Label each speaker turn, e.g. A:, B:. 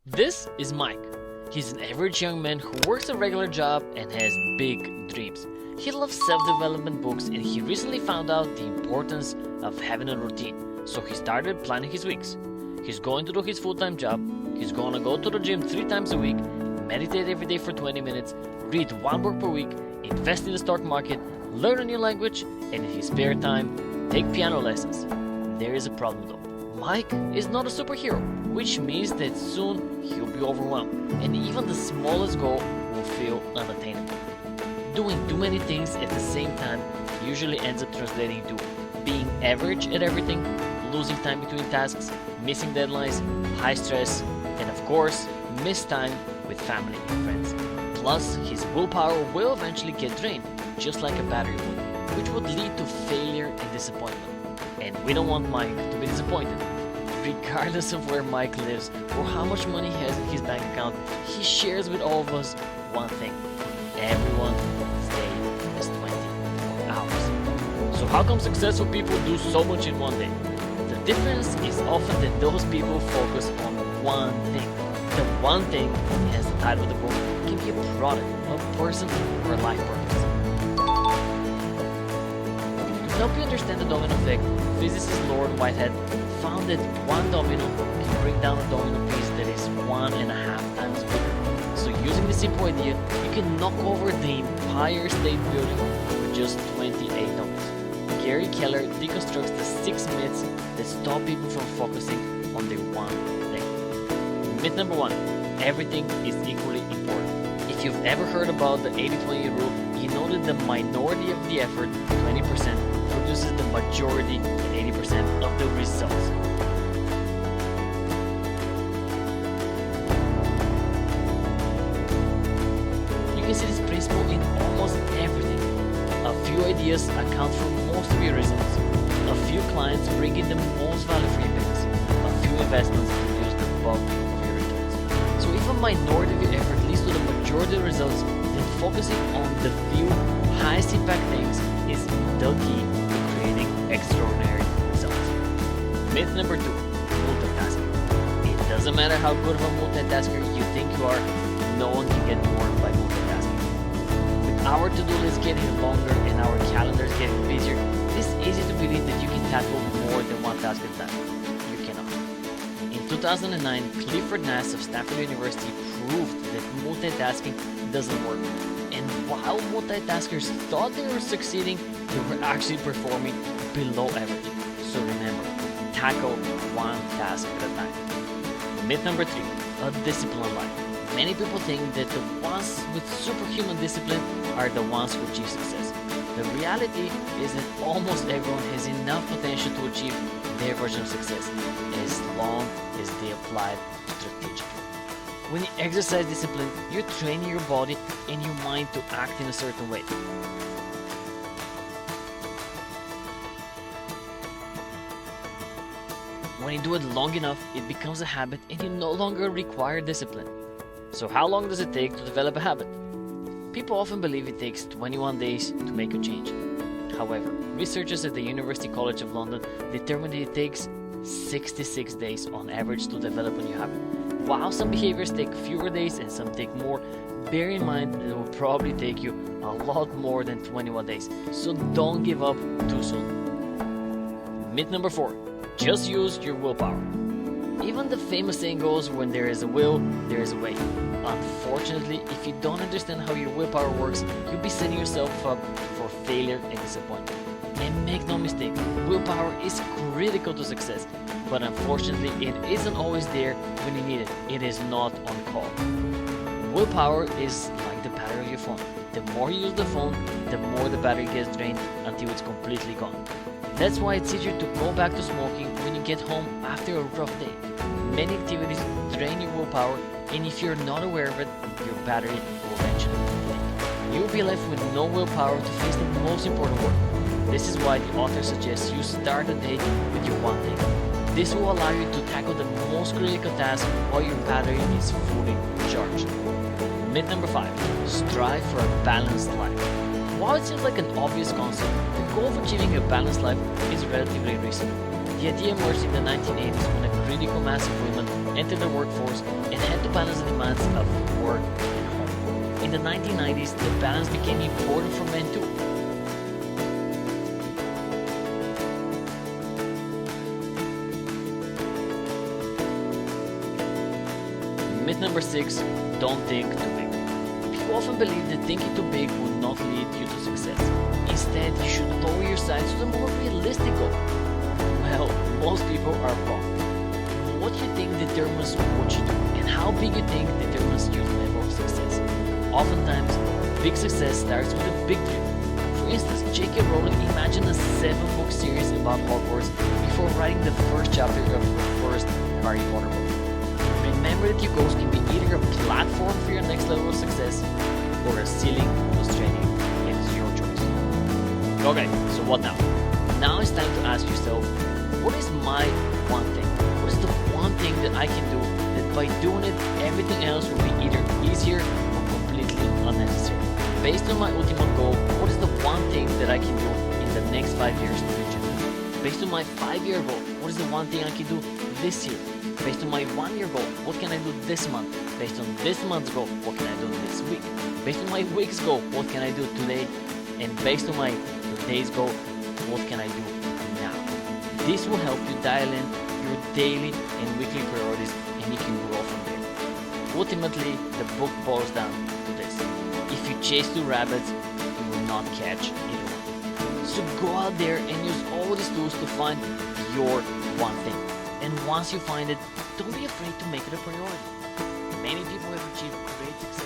A: This is Mike. He's an average young man who works a regular job and has big dreams. He loves self-development books and he recently found out the importance of having a routine. So he started planning his weeks. He's going to do his full-time job, he's gonna go to the gym 3 times a week, meditate every day for 20 minutes, read 1 book per week, invest in the stock market, learn a new language, and in his spare time, take piano lessons. There is a problem though. Mike is not a superhero, which means that soon he'll be overwhelmed, and even the smallest goal will feel unattainable. Doing too many things at the same time usually ends up translating to being average at everything, losing time between tasks, missing deadlines, high stress, and of course, missed time with family and friends. Plus, his willpower will eventually get drained, just like a battery would, which would lead to failure and disappointment. And we don't want Mike to be disappointed. Regardless of where Mike lives or how much money he has in his bank account, he shares with all of us one thing. Everyone's day is 24 hours. So how come successful people do so much in one day? The difference is often that those people focus on one thing. The one thing, as the title of the book, can be a product, a person, or a life purpose. To help you understand the domino effect, physicist Lord Whitehead found that one domino can bring down a domino piece that is 1.5 times bigger. So using this simple idea, you can knock over the Empire State Building with just 28 dominoes. Gary Keller deconstructs the 6 myths that stop people from focusing on their one thing. Myth number 1, everything is equally important. If you've ever heard about the 80-20 rule, you know that the minority of the effort, 20%, produces the majority, 80% of the results. You can see this principle in almost everything. A few ideas account for most of your results. A few clients bring in the most value for your business. A few investments produce the bulk of your returns. So if a minority of your effort leads to the majority of the results, then focusing on the few highest impact things is the key to creating extraordinary results. Myth number 2, multitasking. It doesn't matter how good of a multitasker you think you are, no one can get more by multitasking. With our to-do list getting longer and our calendars getting busier, it's easy to believe that you can tackle more than one task at a time. You cannot. In 2009, Clifford Nass of Stanford University proved that multitasking doesn't work. And while multitaskers thought they were succeeding, they were actually performing below average. So remember, tackle one task at a time. Myth number 3, a disciplined life. Many people think that the ones with superhuman discipline are the ones who achieve success. The reality is that almost everyone has enough potential to achieve their version of success, as long as they apply it strategically. When you exercise discipline, you're training your body and your mind to act in a certain way. When you do it long enough, it becomes a habit and you no longer require discipline. So how long does it take to develop a habit? People often believe it takes 21 days to make a change. However, researchers at the University College of London determined that it takes 66 days on average to develop a new habit. While some behaviors take fewer days and some take more, bear in mind that it will probably take you a lot more than 21 days, so don't give up too soon. Myth number 4, just use your willpower. Even the famous saying goes, when there is a will, there is a way. Unfortunately, if you don't understand how your willpower works, you'll be setting yourself up for failure and disappointment. And make no mistake, willpower is critical to success, but unfortunately it isn't always there when you need it. It is not on call. Willpower is like the battery of your phone. The more you use the phone, the more the battery gets drained until it's completely gone. That's why it's easier to go back to smoking when you get home after a rough day. Many activities drain your willpower, and if you're not aware of it, your battery will eventually leak. You'll be left with no willpower to face the most important work. This is why the author suggests you start the day with your one thing. This will allow you to tackle the most critical task while your battery is fully charged. Myth number 5, strive for a balanced life. While it seems like an obvious concept, the goal of achieving a balanced life is relatively recent. The idea emerged in the 1980s when a critical mass of women entered the workforce and had balance the demands of work and home. In the 1990s, the balance became important for men too. Myth number 6, don't think too big. People often believe that thinking too big will not lead you to success. Instead, you should lower your sights to the more realistic goal. Well, most people are wrong. What you think determines what you do, and how big you think determines your level of success. Oftentimes, big success starts with a big dream. For instance, J.K. Rowling imagined a 7-book series about Hogwarts before writing the first chapter of the first Harry Potter book. Remember that your goals can be either a platform for your next level of success or a ceiling frustrating. It is your choice. Okay, so what now? Now it's time to ask yourself, what is my one thing? What is the one thing that I can do that by doing it, everything else will be either easier or completely unnecessary? Based on my ultimate goal, what is the one thing that I can do in the next 5 years to reach it? Based on my 5-year goal, what is the one thing I can do this year? Based on my 1-year goal, what can I do this month? Based on this month's goal, what can I do this week? Based on my week's goal, what can I do today? And based on my today's goal, what can I do now? This will help you dial in your daily and weekly priorities, and you can grow from there. Ultimately, the book boils down to this. If you chase 2 rabbits, you will not catch either one. So go out there and use all these tools to find your one thing. And once you find it, don't be afraid to make it a priority. Many people have achieved great success